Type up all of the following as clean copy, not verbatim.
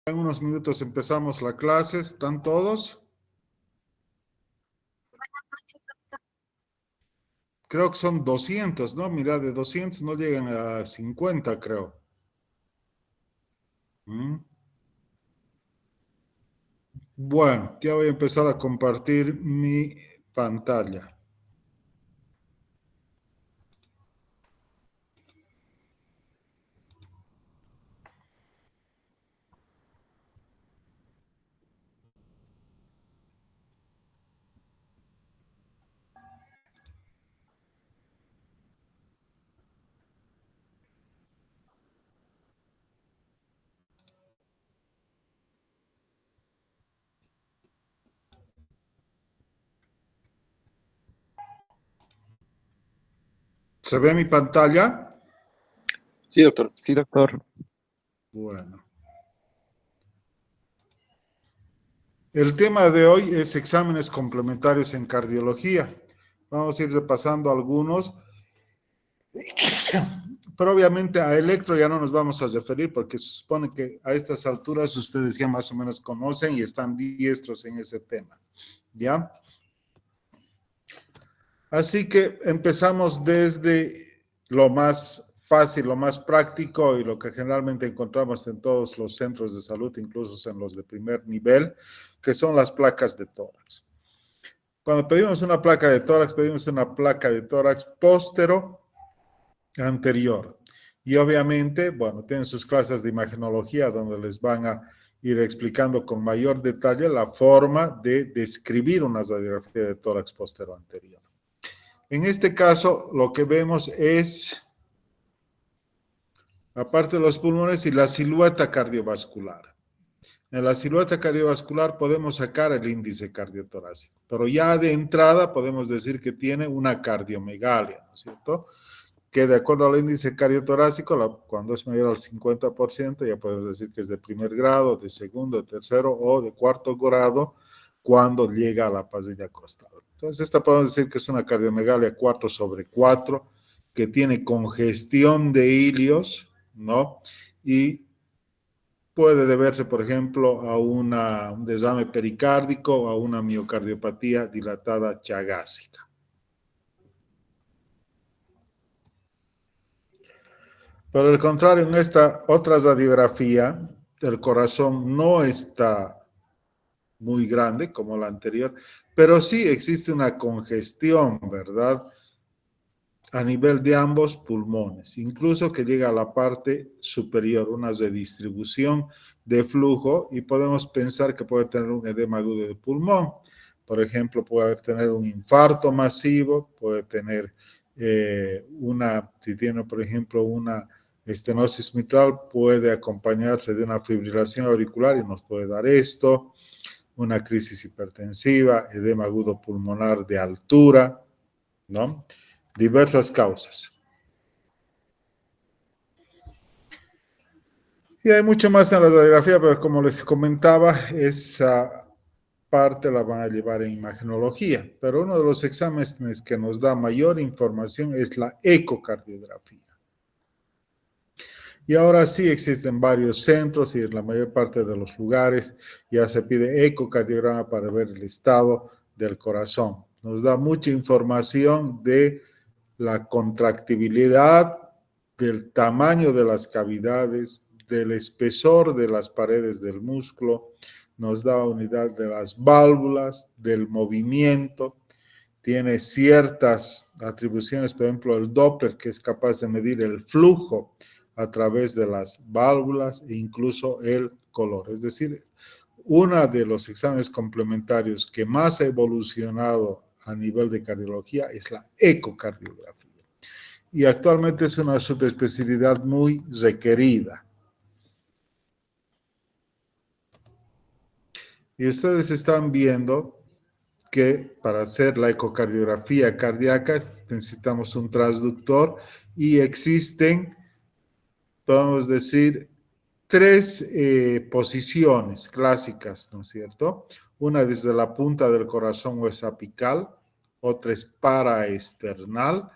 En unos minutos empezamos la clase. ¿Están todos? Creo que son 200, ¿no? Mira, de 200 no llegan a 50, creo. ¿Mm? Bueno, ya voy a empezar a compartir mi pantalla. ¿Se ve mi pantalla? Sí, doctor. Sí, doctor. Bueno. El tema de hoy es exámenes complementarios en cardiología. Vamos a ir repasando algunos. Pero obviamente a electro ya no nos vamos a referir porque se supone que a estas alturas ustedes ya más o menos conocen y están diestros en ese tema. ¿Ya? Así que empezamos desde lo más fácil, lo más práctico y lo que generalmente encontramos en todos los centros de salud, incluso en los de primer nivel, que son las placas de tórax. Cuando pedimos una placa de tórax, pedimos una placa de tórax póstero anterior. Y obviamente, bueno, tienen sus clases de imagenología donde les van a ir explicando con mayor detalle la forma de describir una radiografía de tórax póstero anterior. En este caso, lo que vemos es, aparte de los pulmones, y la silueta cardiovascular. En la silueta cardiovascular podemos sacar el índice cardiotorácico, pero ya de entrada podemos decir que tiene una cardiomegalia, ¿no es cierto? Que de acuerdo al índice cardiotorácico, cuando es mayor al 50%, ya podemos decir que es de primer grado, de segundo, de tercero o de cuarto grado cuando llega a la pasilla costal. Entonces, esta podemos decir que es una cardiomegalia 4/4, que tiene congestión de ilios, ¿no? Y puede deberse, por ejemplo, a un desame pericárdico o a una miocardiopatía dilatada chagásica. Por el contrario, en esta otra radiografía, el corazón no está muy grande como la anterior, pero sí existe una congestión, ¿verdad? A nivel de ambos pulmones, incluso que llega a la parte superior, una redistribución de flujo y podemos pensar que puede tener un edema agudo de pulmón. Por ejemplo, puede tener un infarto masivo, puede tener si tiene, por ejemplo, una estenosis mitral, puede acompañarse de una fibrilación auricular y nos puede dar esto, una crisis hipertensiva, edema agudo pulmonar de altura, ¿no? Diversas causas. Y hay mucho más en la radiografía, pero como les comentaba, esa parte la van a llevar en imagenología. Pero uno de los exámenes que nos da mayor información es la ecocardiografía. Y ahora sí existen varios centros y en la mayor parte de los lugares ya se pide ecocardiograma para ver el estado del corazón. Nos da mucha información de la contractibilidad, del tamaño de las cavidades, del espesor de las paredes del músculo, nos da unidad de las válvulas, del movimiento, tiene ciertas atribuciones, por ejemplo, el Doppler, que es capaz de medir el flujo a través de las válvulas e incluso el color. Es decir, uno de los exámenes complementarios que más ha evolucionado a nivel de cardiología es la ecocardiografía. Y actualmente es una subespecialidad muy requerida. Y ustedes están viendo que para hacer la ecocardiografía cardíaca necesitamos un transductor y existen, podemos decir, tres posiciones clásicas, ¿no es cierto? Una desde la punta del corazón o es apical, otra es paraesternal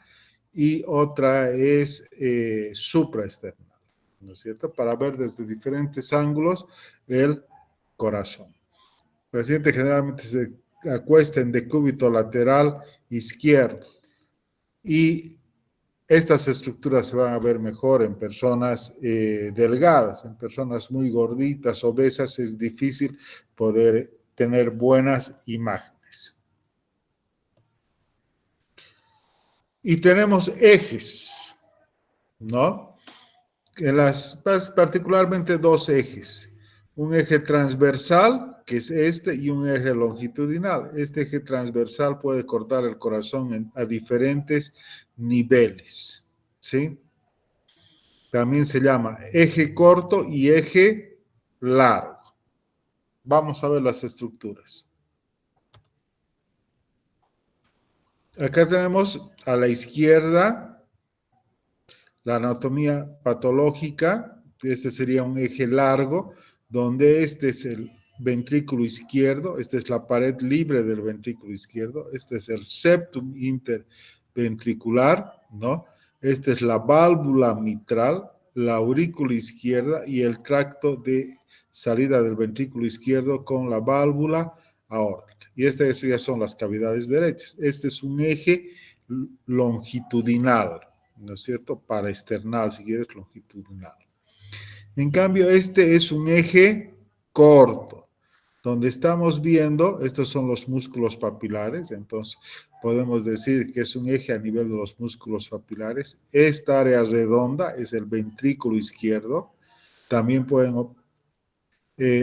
y otra es supraesternal, ¿no es cierto? Para ver desde diferentes ángulos el corazón. El paciente generalmente se acuesta en decúbito lateral izquierdo y estas estructuras se van a ver mejor en personas delgadas, en personas muy gorditas, obesas, es difícil poder tener buenas imágenes. Y tenemos ejes, ¿no? Particularmente dos ejes. Un eje transversal, que es este, y un eje longitudinal. Este eje transversal puede cortar el corazón a diferentes niveles, ¿sí? También se llama eje corto y eje largo. Vamos a ver las estructuras. Acá tenemos a la izquierda la anatomía patológica. Este sería un eje largo, donde este es el ventrículo izquierdo, esta es la pared libre del ventrículo izquierdo, este es el septum interventricular, ¿no? Esta es la válvula mitral, la aurícula izquierda y el tracto de salida del ventrículo izquierdo con la válvula aórtica. Y estas ya son las cavidades derechas. Este es un eje longitudinal, ¿no es cierto? Paraesternal, si quieres, longitudinal. En cambio, este es un eje corto, donde estamos viendo, estos son los músculos papilares, entonces podemos decir que es un eje a nivel de los músculos papilares. Esta área redonda es el ventrículo izquierdo. También pueden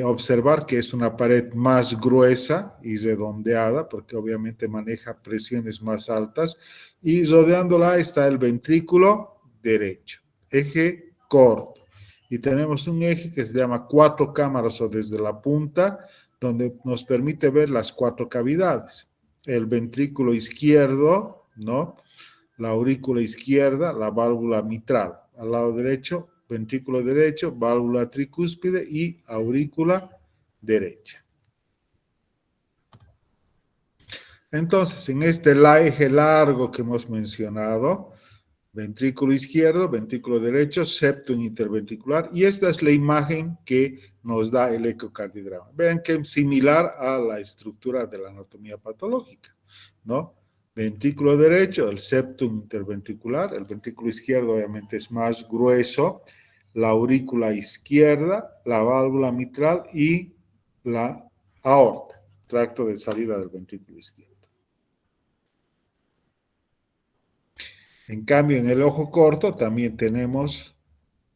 observar que es una pared más gruesa y redondeada, porque obviamente maneja presiones más altas, y rodeándola está el ventrículo derecho, eje corto. Y tenemos un eje que se llama cuatro cámaras o desde la punta, donde nos permite ver las cuatro cavidades. El ventrículo izquierdo, ¿no? La aurícula izquierda, la válvula mitral. Al lado derecho, ventrículo derecho, válvula tricúspide y aurícula derecha. Entonces, en este eje largo que hemos mencionado, ventrículo izquierdo, ventrículo derecho, septum interventricular, y esta es la imagen que nos da el ecocardiograma. Vean que es similar a la estructura de la anatomía patológica, ¿no? Ventrículo derecho, el septum interventricular, el ventrículo izquierdo obviamente es más grueso, la aurícula izquierda, la válvula mitral y la aorta, tracto de salida del ventrículo izquierdo. En cambio, en el ojo corto también tenemos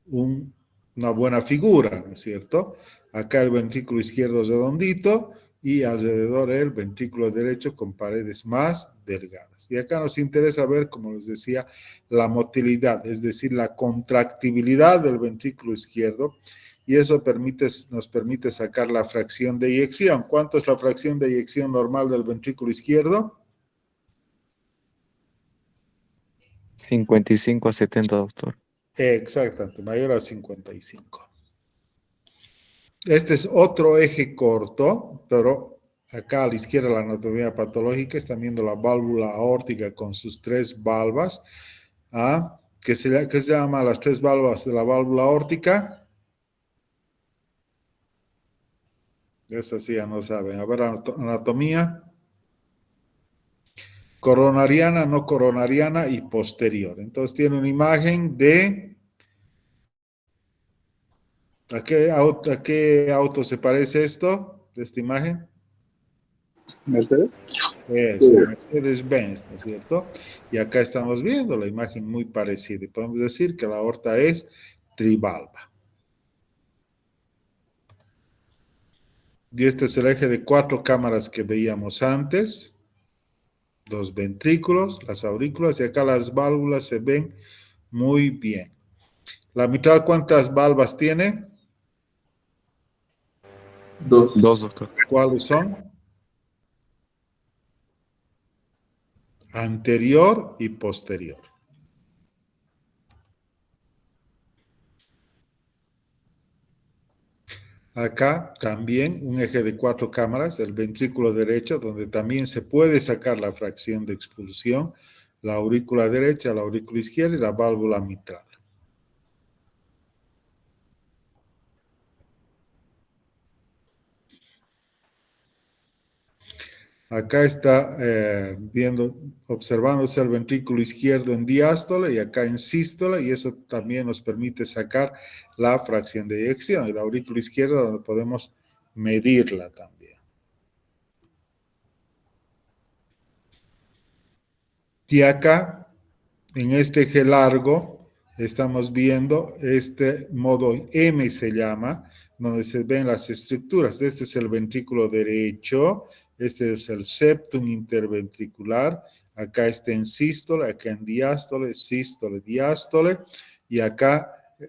una buena figura, ¿no es cierto? Acá el ventrículo izquierdo redondito y alrededor el ventrículo derecho con paredes más delgadas. Y acá nos interesa ver, como les decía, la motilidad, es decir, la contractibilidad del ventrículo izquierdo, y eso nos permite sacar la fracción de eyección. ¿Cuánto es la fracción de eyección normal del ventrículo izquierdo? 55 a 70, doctor. Exactamente, mayor a 55. Este es otro eje corto, pero acá a la izquierda la anatomía patológica, están viendo la válvula aórtica con sus tres valvas, ¿qué se llama las tres valvas de la válvula aórtica? Esa sí ya no saben. A ver, anatomía. Coronariana, no coronariana y posterior. Entonces tiene una imagen de... ¿A qué auto se parece esto? De esta imagen. Mercedes. Eso, Mercedes-Benz, ¿no es cierto? Y acá estamos viendo la imagen muy parecida. Y podemos decir que la aorta es trivalva. Y este es el eje de cuatro cámaras que veíamos antes. Dos ventrículos, las aurículas, y acá las válvulas se ven muy bien. La mitral, ¿cuántas valvas tiene? Dos. Dos, doctor. ¿Cuáles son? Anterior y posterior. Acá también un eje de cuatro cámaras, el ventrículo derecho, donde también se puede sacar la fracción de expulsión, la aurícula derecha, la aurícula izquierda y la válvula mitral. Acá está observándose el ventrículo izquierdo en diástole y acá en sístole, y eso también nos permite sacar la fracción de eyección, el aurículo izquierdo donde podemos medirla también. Y acá, en este eje largo, estamos viendo este modo M se llama, donde se ven las estructuras. Este es el ventrículo derecho, este es el septum interventricular, acá está en sístole, acá en diástole, sístole, diástole, y acá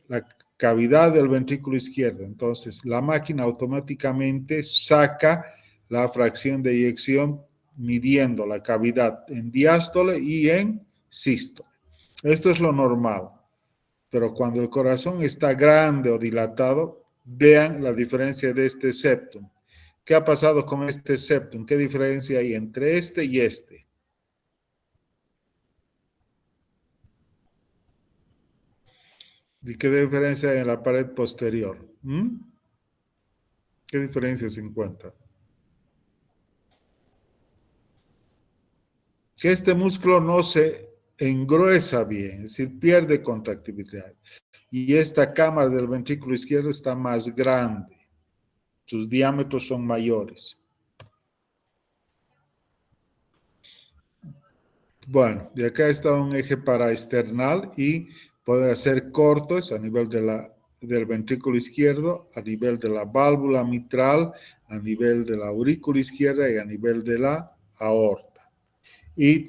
la cavidad del ventrículo izquierdo. Entonces, la máquina automáticamente saca la fracción de eyección midiendo la cavidad en diástole y en sístole. Esto es lo normal, pero cuando el corazón está grande o dilatado, vean la diferencia de este septum. ¿Qué ha pasado con este septum? ¿Qué diferencia hay entre este y este? ¿Y qué diferencia hay en la pared posterior? ¿Qué diferencia se encuentra? Que este músculo no se engruesa bien, es decir, pierde contractibilidad. Y esta cámara del ventrículo izquierdo está más grande, sus diámetros son mayores. Bueno, de acá está un eje paraesternal y puede hacer cortes a nivel del ventrículo izquierdo, a nivel de la válvula mitral, a nivel de la aurícula izquierda y a nivel de la aorta. Y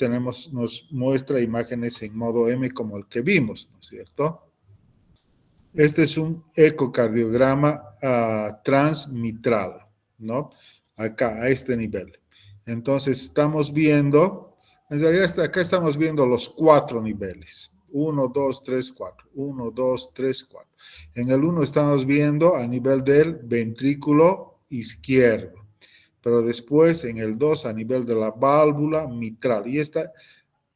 nos muestra imágenes en modo M como el que vimos, ¿no es cierto? Este es un ecocardiograma transmitral, ¿no? Acá, a este nivel. Entonces, estamos viendo, en realidad acá estamos viendo los 4 niveles. 1, 2, 3, 4. 1, 2, 3, 4. En el 1 estamos viendo a nivel del ventrículo izquierdo, pero después en el 2 a nivel de la válvula mitral. Y esta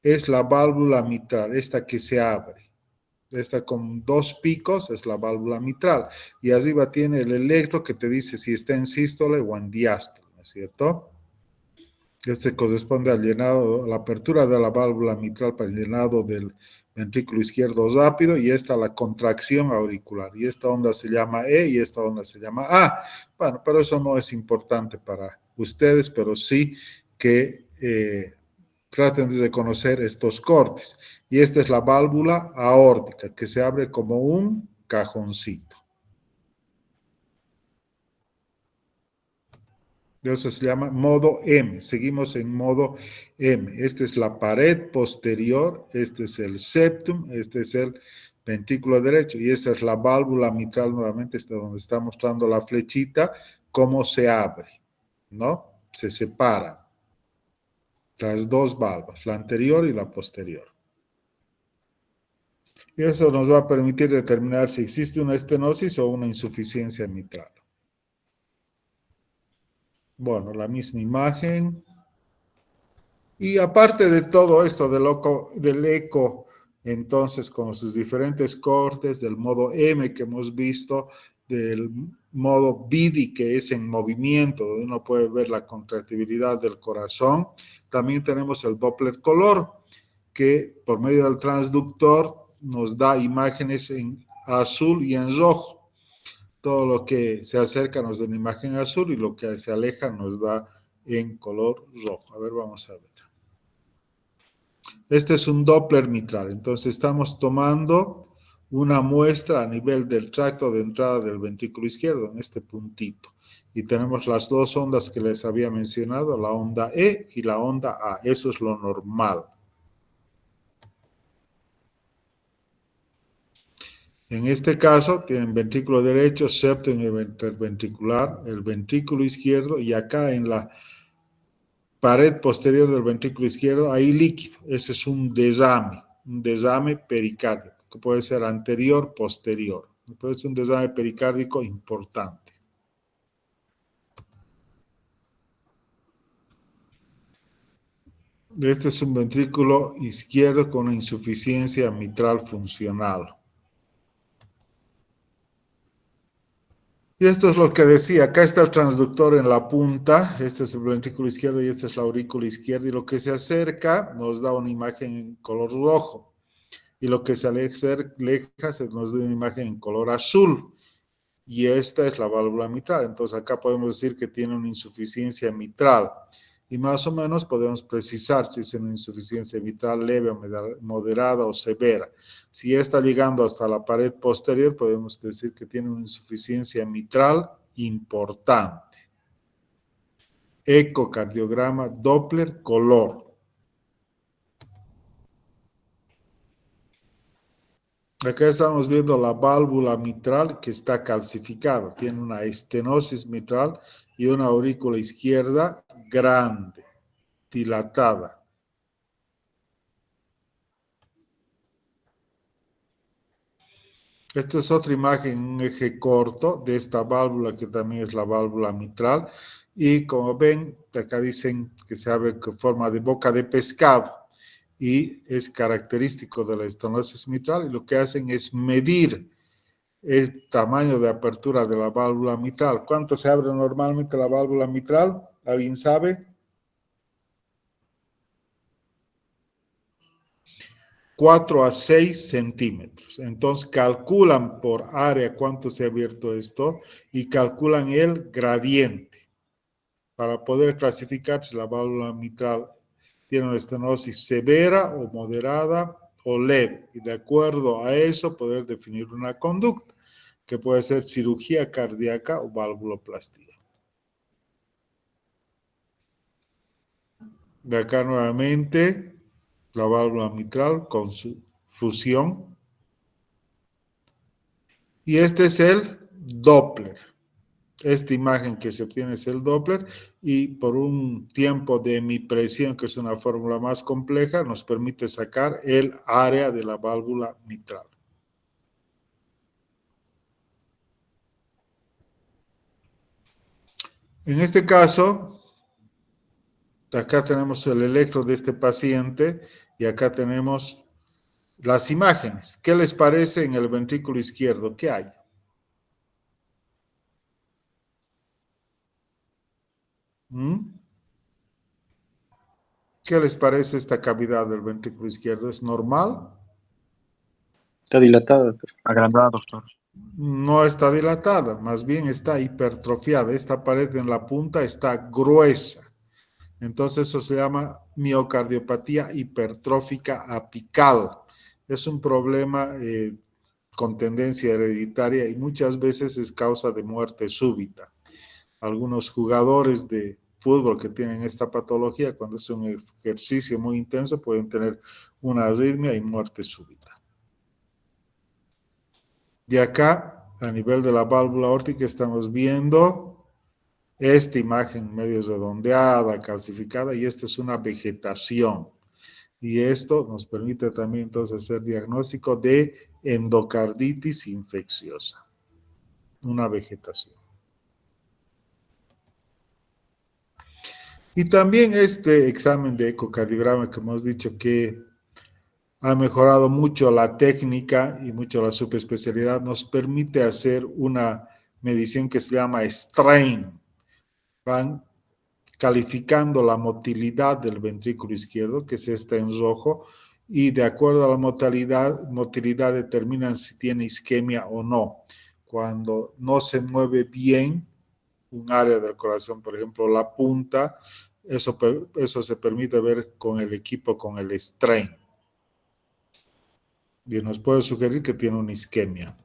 es la válvula mitral, esta que se abre. Esta con 2 picos es la válvula mitral. Y arriba tiene el electro que te dice si está en sístole o en diástole, ¿no es cierto? Este corresponde al llenado, a la apertura de la válvula mitral para el llenado del ventrículo izquierdo rápido, y esta la contracción auricular. Y esta onda se llama E y esta onda se llama A. Bueno, pero eso no es importante para ustedes, pero sí que traten de conocer estos cortes. Y esta es la válvula aórtica, que se abre como un cajoncito. Eso se llama modo M. Seguimos en modo M. Esta es la pared posterior, este es el septum, este es el ventrículo derecho y esta es la válvula mitral nuevamente, este donde está mostrando la flechita, cómo se abre, ¿no? Se separan las 2 válvulas, la anterior y la posterior. Y eso nos va a permitir determinar si existe una estenosis o una insuficiencia mitral. Bueno, la misma imagen. Y aparte de todo esto del eco, entonces con sus diferentes cortes, del modo M que hemos visto, del modo BIDI que es en movimiento, donde uno puede ver la contractibilidad del corazón, también tenemos el Doppler color, que por medio del transductor nos da imágenes en azul y en rojo. Todo lo que se acerca nos da una imagen azul y lo que se aleja nos da en color rojo. A ver, vamos a ver. Este es un Doppler mitral, entonces estamos tomando una muestra a nivel del tracto de entrada del ventrículo izquierdo, en este puntito. Y tenemos las 2 ondas que les había mencionado, la onda E y la onda A. Eso es lo normal. En este caso, tienen ventrículo derecho, septum interventricular, el ventrículo izquierdo, y acá en la pared posterior del ventrículo izquierdo hay líquido. Ese es un desame pericárdico, que puede ser anterior, posterior. Puede ser un desame pericárdico importante. Este es un ventrículo izquierdo con una insuficiencia mitral funcional. Y esto es lo que decía, acá está el transductor en la punta, este es el ventrículo izquierdo y esta es la aurícula izquierda, y lo que se acerca nos da una imagen en color rojo, y lo que se aleja se nos da una imagen en color azul, y esta es la válvula mitral. Entonces acá podemos decir que tiene una insuficiencia mitral, y más o menos podemos precisar si es una insuficiencia mitral leve, moderada o severa. Si está llegando hasta la pared posterior, podemos decir que tiene una insuficiencia mitral importante. Ecocardiograma Doppler color. Acá estamos viendo la válvula mitral que está calcificada. Tiene una estenosis mitral y una aurícula izquierda grande, dilatada. Esta es otra imagen, un eje corto de esta válvula que también es la válvula mitral. Y como ven, acá dicen que se abre con forma de boca de pescado y es característico de la estenosis mitral, y lo que hacen es medir el tamaño de apertura de la válvula mitral. ¿Cuánto se abre normalmente la válvula mitral? ¿Alguien sabe? 4 a 6 centímetros. Entonces calculan por área cuánto se ha abierto esto y calculan el gradiente para poder clasificar si la válvula mitral tiene una estenosis severa o moderada o leve, y de acuerdo a eso poder definir una conducta que puede ser cirugía cardíaca o valvuloplastía. De acá nuevamente la válvula mitral con su fusión. Y este es el Doppler. Esta imagen que se obtiene es el Doppler, y por un tiempo de hemipresión, que es una fórmula más compleja, nos permite sacar el área de la válvula mitral. En este caso, acá tenemos el electro de este paciente y acá tenemos las imágenes. ¿Qué les parece en el ventrículo izquierdo? ¿Qué hay? ¿Qué les parece esta cavidad del ventrículo izquierdo? ¿Es normal? Está dilatada. Agrandada, doctor. No está dilatada, más bien está hipertrofiada. Esta pared en la punta está gruesa. Entonces eso se llama miocardiopatía hipertrófica apical. Es un problema con tendencia hereditaria y muchas veces es causa de muerte súbita. Algunos jugadores de fútbol que tienen esta patología, cuando es un ejercicio muy intenso, pueden tener una arritmia y muerte súbita. De acá, a nivel de la válvula aórtica, estamos viendo esta imagen medio redondeada, calcificada, y esta es una vegetación. Y esto nos permite también entonces hacer diagnóstico de endocarditis infecciosa, una vegetación. Y también este examen de ecocardiograma que hemos dicho que ha mejorado mucho la técnica y mucho la subespecialidad, nos permite hacer una medición que se llama strain. Van calificando la motilidad del ventrículo izquierdo, que es esta en rojo, y de acuerdo a la motilidad determinan si tiene isquemia o no. Cuando no se mueve bien un área del corazón, por ejemplo la punta, eso se permite ver con el equipo, con el strain. Y nos puede sugerir que tiene una isquemia.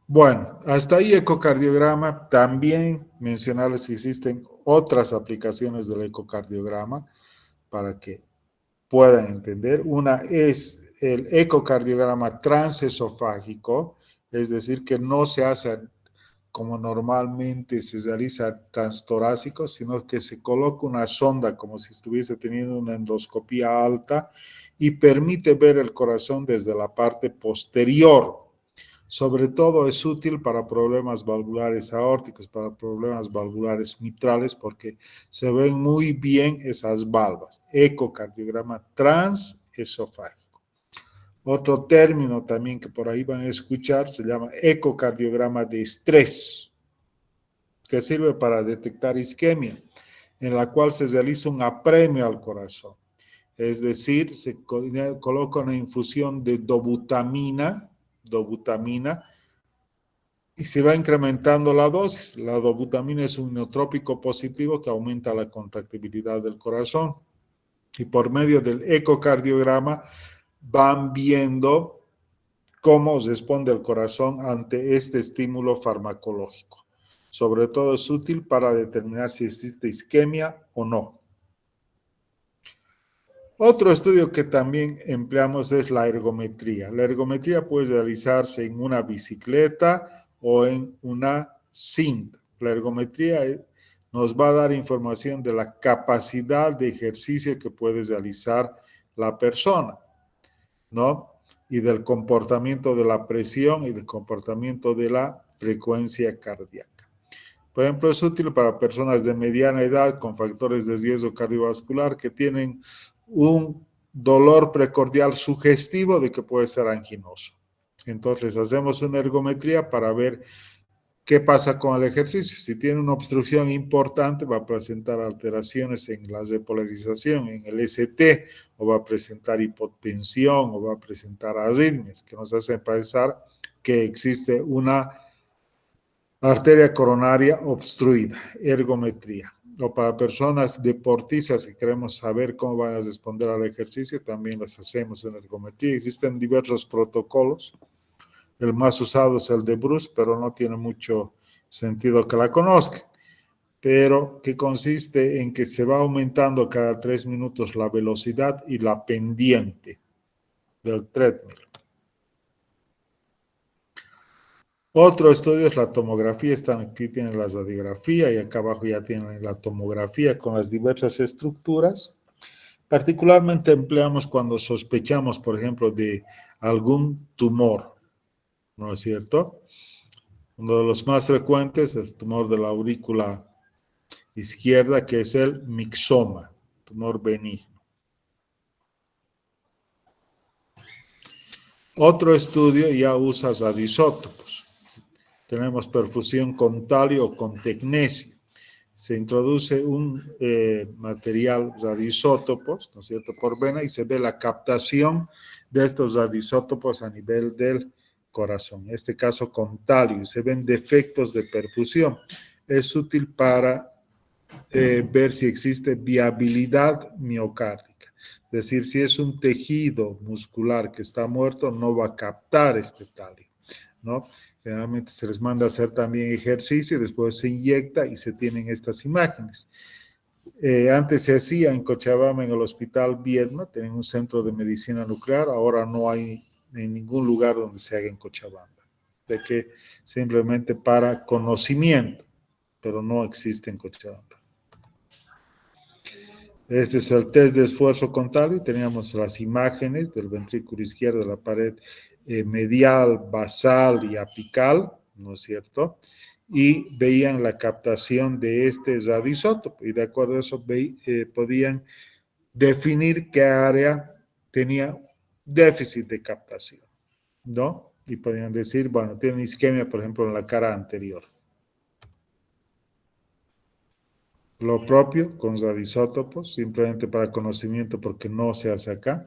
Bueno, hasta ahí ecocardiograma. También mencionarles que existen otras aplicaciones del ecocardiograma para que puedan entender. Una es el ecocardiograma transesofágico, es decir, que no se hace como normalmente se realiza transtorácico, sino que se coloca una sonda como si estuviese teniendo una endoscopía alta y permite ver el corazón desde la parte posterior. Sobre todo es útil para problemas valvulares aórticos, para problemas valvulares mitrales, porque se ven muy bien esas valvas. Ecocardiograma transesofágico. Otro término también que por ahí van a escuchar se llama ecocardiograma de estrés, que sirve para detectar isquemia, en la cual se realiza un apremio al corazón. Es decir, se coloca una infusión de dobutamina y se va incrementando la dosis. La dobutamina es un neotrópico positivo que aumenta la contractibilidad del corazón. Y por medio del ecocardiograma van viendo cómo responde el corazón ante este estímulo farmacológico. Sobre todo es útil para determinar si existe isquemia o no. Otro estudio que también empleamos es la ergometría. La ergometría puede realizarse en una bicicleta o en una cinta. La ergometría nos va a dar información de la capacidad de ejercicio que puede realizar la persona, ¿no? Y del comportamiento de la presión y del comportamiento de la frecuencia cardíaca. Por ejemplo, es útil para personas de mediana edad con factores de riesgo cardiovascular que tienen un dolor precordial sugestivo de que puede ser anginoso. Entonces, hacemos una ergometría para ver qué pasa con el ejercicio. Si tiene una obstrucción importante, va a presentar alteraciones en la repolarización, en el ST, o va a presentar hipotensión, o va a presentar arritmias, que nos hacen pensar que existe una arteria coronaria obstruida, ergometría. O para personas deportistas que queremos saber cómo van a responder al ejercicio, también las hacemos en ergometría. Existen diversos protocolos. El más usado es el de Bruce, pero no tiene mucho sentido que la conozcan. Pero que consiste en que se va aumentando cada 3 minutos la velocidad y la pendiente del treadmill. Otro estudio es la tomografía, aquí tienen la radiografía y acá abajo ya tienen la tomografía con las diversas estructuras. Particularmente empleamos cuando sospechamos, por ejemplo, de algún tumor, ¿no es cierto? Uno de los más frecuentes es el tumor de la aurícula izquierda, que es el mixoma, tumor benigno. Otro estudio ya usa radioisótopos. Tenemos perfusión con talio o con tecnesio. Se introduce un material radioisótopos, ¿no es cierto?, por vena y se ve la captación de estos radioisótopos a nivel del corazón. En este caso con talio, se ven defectos de perfusión. Es útil para ver si existe viabilidad miocárdica. Es decir, si es un tejido muscular que está muerto, no va a captar este talio, ¿no? Generalmente se les manda a hacer también ejercicio, después se inyecta y se tienen estas imágenes. Antes se hacía en Cochabamba, en el Hospital Viedma, tienen un centro de medicina nuclear, ahora no hay en ningún lugar donde se haga en Cochabamba. De que simplemente para conocimiento, pero no existe en Cochabamba. Este es el test de esfuerzo con talio. Teníamos las imágenes del ventrículo izquierdo de la pared medial, basal y apical, ¿no es cierto? Y veían la captación de este radioisótopo y de acuerdo a eso podían definir qué área tenía déficit de captación, ¿no? Y podían decir, bueno, tiene isquemia, por ejemplo, en la cara anterior. Lo propio con radioisótopos, simplemente para conocimiento porque no se hace acá.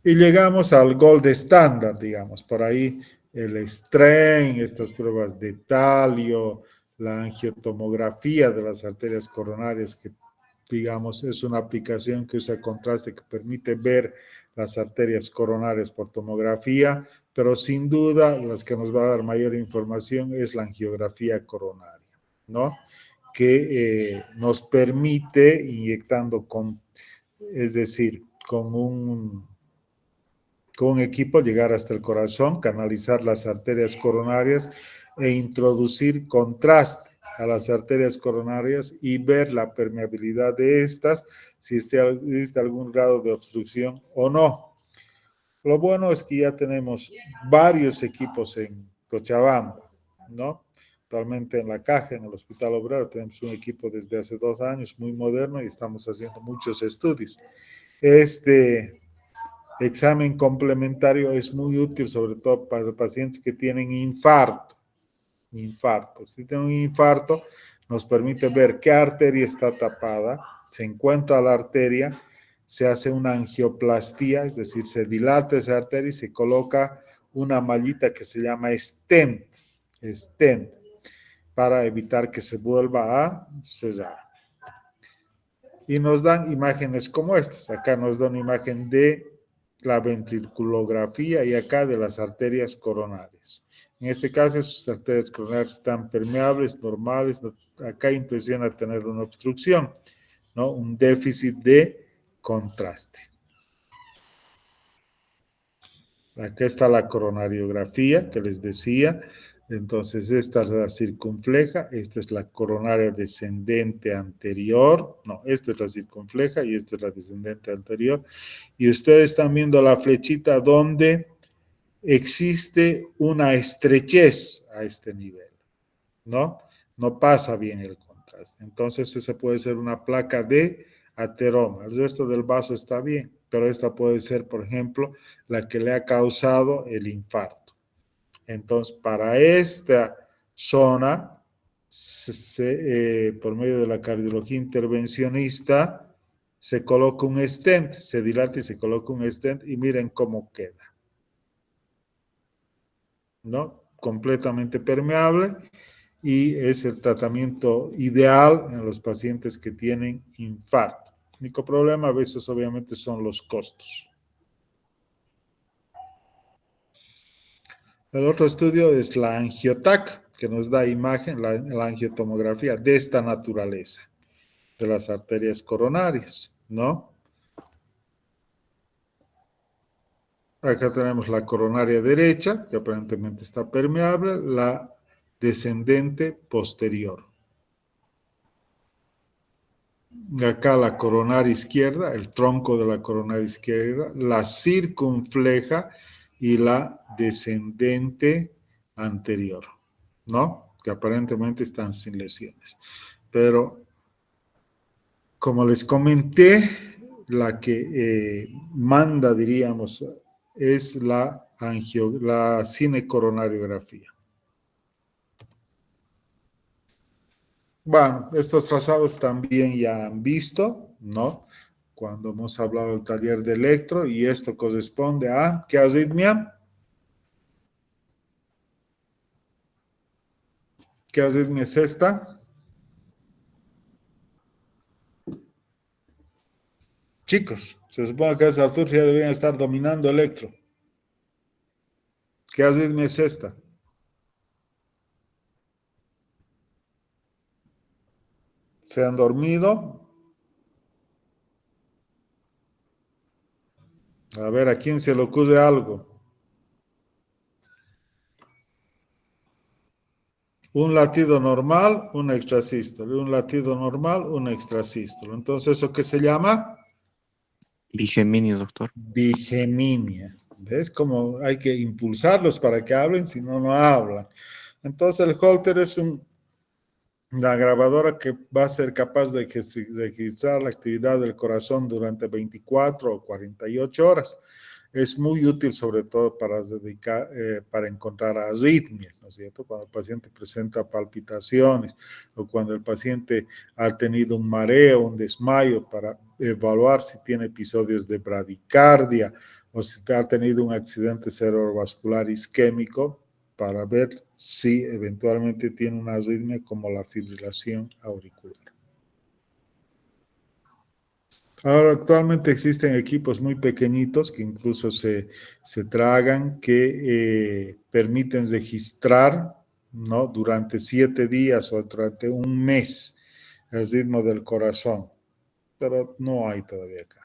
Y llegamos al gold standard, digamos, por ahí el strain, estas pruebas de talio, la angiotomografía de las arterias coronarias, que digamos es una aplicación que usa contraste que permite ver las arterias coronarias por tomografía, pero sin duda las que nos va a dar mayor información es la angiografía coronaria, ¿no? Que nos permite inyectando es decir, con un equipo llegar hasta el corazón, canalizar las arterias coronarias e introducir contraste a las arterias coronarias y ver la permeabilidad de estas, si existe algún grado de obstrucción o no. Lo bueno es que ya tenemos varios equipos en Cochabamba, ¿no? Actualmente en La Caja, en el Hospital Obrero, tenemos un equipo desde hace 2 años muy moderno y estamos haciendo muchos estudios. Este examen complementario es muy útil, sobre todo para pacientes que tienen infarto. Si tienen un infarto, nos permite ver qué arteria está tapada, se encuentra la arteria, se hace una angioplastía, es decir, se dilata esa arteria y se coloca una mallita que se llama stent, para evitar que se vuelva a cerrar. Y nos dan imágenes como estas. Acá nos da una imagen de la ventriculografía y acá de las arterias coronarias. En este caso, sus arterias coronarias están permeables, normales. Acá impresiona tener una obstrucción, ¿no? Un déficit de contraste. Acá está la coronariografía que les decía. Entonces, esta es la circunfleja, esta es la coronaria descendente anterior. No, esta es la circunfleja y esta es la descendente anterior. Y ustedes están viendo la flechita donde existe una estrechez a este nivel, ¿no? No pasa bien el contraste. Entonces, esa puede ser una placa de ateroma. El resto del vaso está bien, pero esta puede ser, por ejemplo, la que le ha causado el infarto. Entonces, para esta zona, por medio de la cardiología intervencionista, se coloca un stent, se dilata y se coloca un stent y miren cómo queda, ¿no? Completamente permeable y es el tratamiento ideal en los pacientes que tienen infarto. El único problema a veces obviamente son los costos. El otro estudio es la angiotac, que nos da imagen, la angiotomografía de esta naturaleza, de las arterias coronarias, ¿no? Acá tenemos la coronaria derecha, que aparentemente está permeable, la descendente posterior. Acá la coronaria izquierda, el tronco de la coronaria izquierda, la circunfleja y la descendente anterior, ¿no? Que aparentemente están sin lesiones. Pero, como les comenté, la que manda, diríamos, es la cinecoronariografía. Bueno, estos trazados también ya han visto, ¿no? Cuando hemos hablado del taller de electro, y esto corresponde a ¿qué arritmia? ¿Qué arritmia es esta? Chicos, se supone que a esa altura ya deberían estar dominando electro. ¿Qué arritmia es esta? ¿Se han dormido? A ver, ¿a quién se le ocurre algo? Un latido normal, un extrasístole. Un latido normal, un extrasístole. Entonces, ¿eso qué se llama? Bigeminia, doctor. Bigeminia. ¿Ves cómo hay que impulsarlos para que hablen? Si no, no hablan. Entonces, el Holter es una grabadora que va a ser capaz de registrar la actividad del corazón durante 24 o 48 horas. Es muy útil sobre todo para encontrar arritmias, ¿no es cierto? Cuando el paciente presenta palpitaciones o cuando el paciente ha tenido un mareo, un desmayo, para evaluar si tiene episodios de bradicardia o si ha tenido un accidente cerebrovascular isquémico, para ver si eventualmente tiene una arritmia como la fibrilación auricular. Ahora, actualmente existen equipos muy pequeñitos que incluso se tragan, que permiten registrar, ¿no? Durante 7 días o durante un mes el ritmo del corazón, pero no hay todavía acá.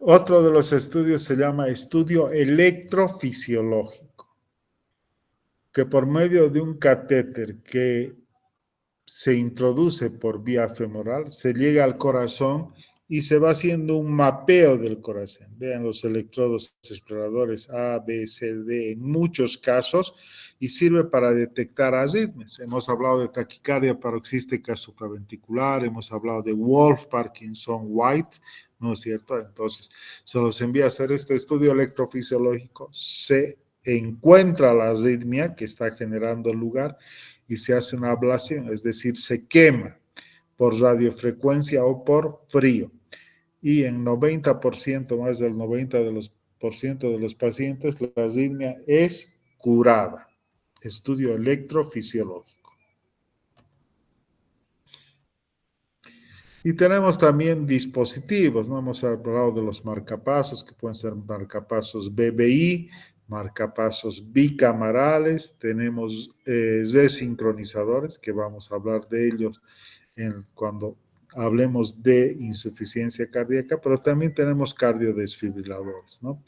Otro de los estudios se llama estudio electrofisiológico, que por medio de un catéter que se introduce por vía femoral, se llega al corazón y se va haciendo un mapeo del corazón. Vean los electrodos exploradores A, B, C, D en muchos casos y sirve para detectar arritmias. Hemos hablado de taquicardia paroxística supraventricular, hemos hablado de Wolf, Parkinson, White, ¿no es cierto? Entonces, se los envía a hacer este estudio electrofisiológico, se encuentra la arritmia que está generando el lugar y se hace una ablación, es decir, se quema por radiofrecuencia o por frío. Y en 90%, más del 90% de los pacientes, la arritmia es curada. Estudio electrofisiológico. Y tenemos también dispositivos, ¿no? Hemos hablado de los marcapasos, que pueden ser marcapasos BBI, marcapasos bicamerales, tenemos resincronizadores, que vamos a hablar de ellos cuando hablemos de insuficiencia cardíaca, pero también tenemos cardiodesfibriladores, ¿no?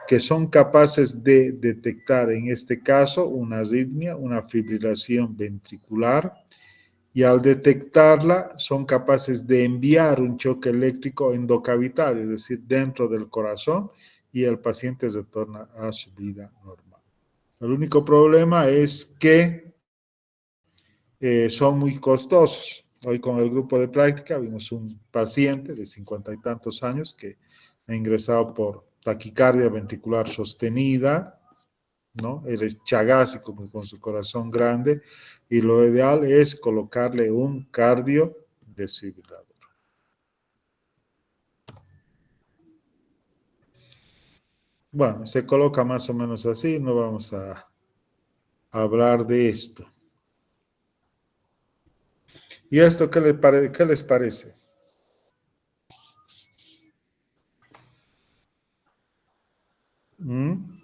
Que son capaces de detectar, en este caso, una arritmia, una fibrilación ventricular, y al detectarla son capaces de enviar un choque eléctrico endocavitario, es decir, dentro del corazón, y el paciente retorna a su vida normal. El único problema es que son muy costosos. Hoy con el grupo de práctica vimos un paciente de 50 y tantos años que ha ingresado por taquicardia ventricular sostenida, ¿no? Él es chagásico con su corazón grande y lo ideal es colocarle un cardiodesfibrilador. Bueno, se coloca más o menos así, no vamos a hablar de esto. ¿Y esto qué les parece? ¿Mm?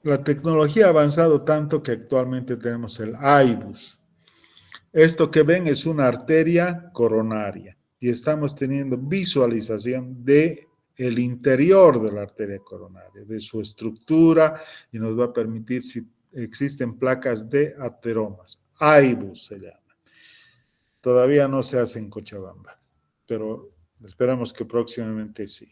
La tecnología ha avanzado tanto que actualmente tenemos el IBUS. Esto que ven es una arteria coronaria y estamos teniendo visualización de el interior de la arteria coronaria, de su estructura, y nos va a permitir si existen placas de ateromas. IBUS se llama. Todavía no se hace en Cochabamba, pero esperamos que próximamente sí.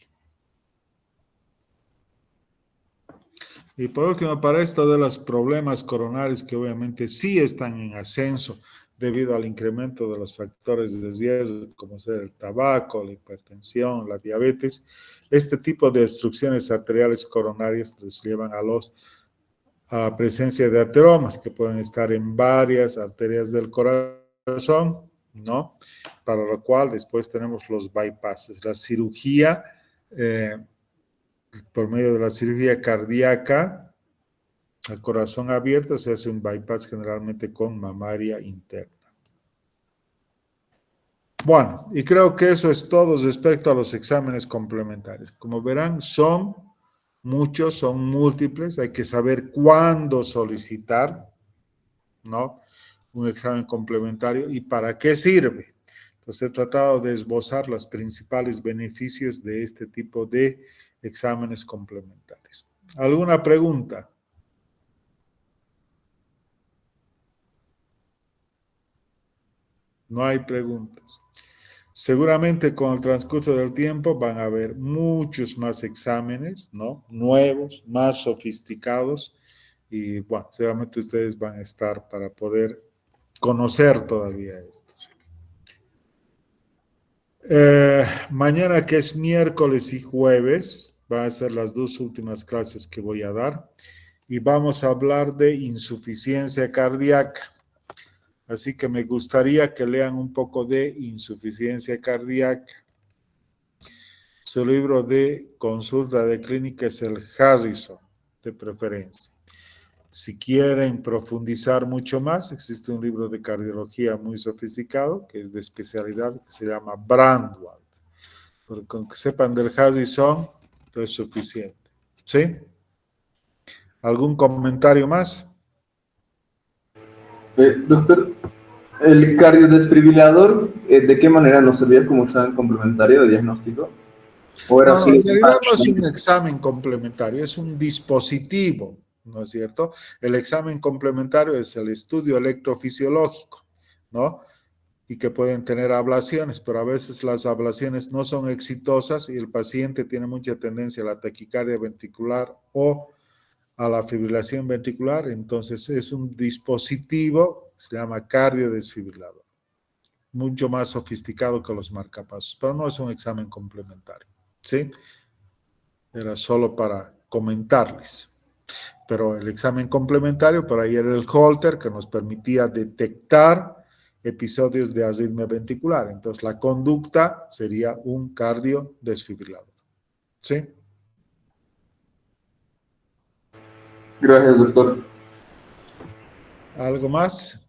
Y por último, para esto de los problemas coronarios que obviamente sí están en ascenso debido al incremento de los factores de riesgo, como ser el tabaco, la hipertensión, la diabetes, este tipo de obstrucciones arteriales coronarias les llevan a la presencia de ateromas que pueden estar en varias arterias del corazón, ¿no? Para lo cual después tenemos los bypasses, la cirugía, por medio de la cirugía cardíaca, al corazón abierto se hace un bypass generalmente con mamaria interna. Bueno, y creo que eso es todo respecto a los exámenes complementarios. Como verán, son muchos, son múltiples, hay que saber cuándo solicitar, ¿no? Un examen complementario y para qué sirve. Entonces he tratado de esbozar los principales beneficios de este tipo de exámenes complementarios. ¿Alguna pregunta? No hay preguntas. Seguramente con el transcurso del tiempo van a haber muchos más exámenes, ¿no? Nuevos, más sofisticados y bueno, seguramente ustedes van a estar para poder conocer todavía estos. Mañana que es miércoles y jueves, van a ser las dos últimas clases que voy a dar y vamos a hablar de insuficiencia cardíaca. Así que me gustaría que lean un poco de insuficiencia cardíaca. Su libro de consulta de clínica es el Harrison, de preferencia. Si quieren profundizar mucho más, existe un libro de cardiología muy sofisticado, que es de especialidad, que se llama Brandwald. Pero con que sepan del Harrison, es suficiente. ¿Sí? ¿Algún comentario más? Doctor, ¿el cardiodesfibrilador de qué manera nos servía como examen complementario de diagnóstico? ¿O era No, solo en realidad no es un examen complementario, es un dispositivo, ¿no es cierto? El examen complementario es el estudio electrofisiológico, ¿no? Y que pueden tener ablaciones, pero a veces las ablaciones no son exitosas y el paciente tiene mucha tendencia a la taquicardia ventricular o a la fibrilación ventricular, entonces es un dispositivo, se llama cardiodesfibrilador, mucho más sofisticado que los marcapasos, pero no es un examen complementario, ¿sí? Era solo para comentarles. Pero el examen complementario, por ahí era el Holter, que nos permitía detectar episodios de arritmia ventricular. Entonces, la conducta sería un cardiodesfibrilador. ¿Sí? Gracias, doctor. ¿Algo más?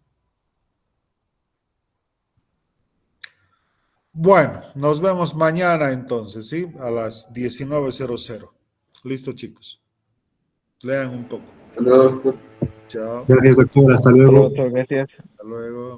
Bueno, nos vemos mañana entonces, ¿sí? A las 19:00. Listo, chicos. Lean un poco. Hasta luego, doctor. Chao. Gracias, doctor. Hasta Hasta luego. luego, doctor. Gracias. Hasta luego.